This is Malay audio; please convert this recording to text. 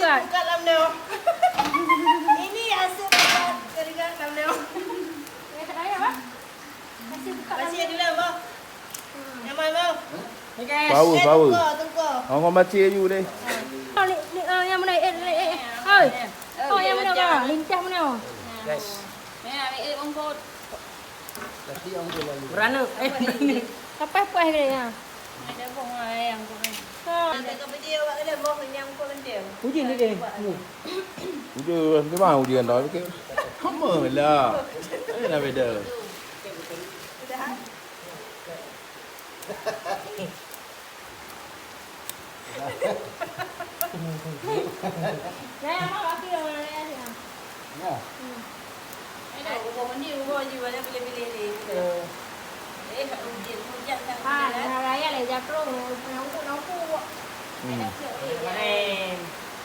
buat. Buka thumbnail. Ini hasil buat teringat thumbnail. Saya apa? Masih buka. Masih ada dalam bang. Yang mana bang? Okay. Power. Tunggu. Orang baca you deh. Yang mana? Oi. Oh, yang mana bang? Lincah mana? Guys. Ni ambil ongkot. Lagi orang tu lalu. Berana. Apa puas ke dia? Ada bong yang tu. Nanti kau pergi awak kena bang yang kau penting. Uji ni dia. Udah, memang ujian dah. Okey. Sama lah. Ini nak beda. Sudah. Saya mau lagi orang lain. Ya. Ada ubah ni ubah je banyak pilih-pilih ni. Hujan tak. Ah, raya le jatuh. Nóng cu. Hmm. Keren.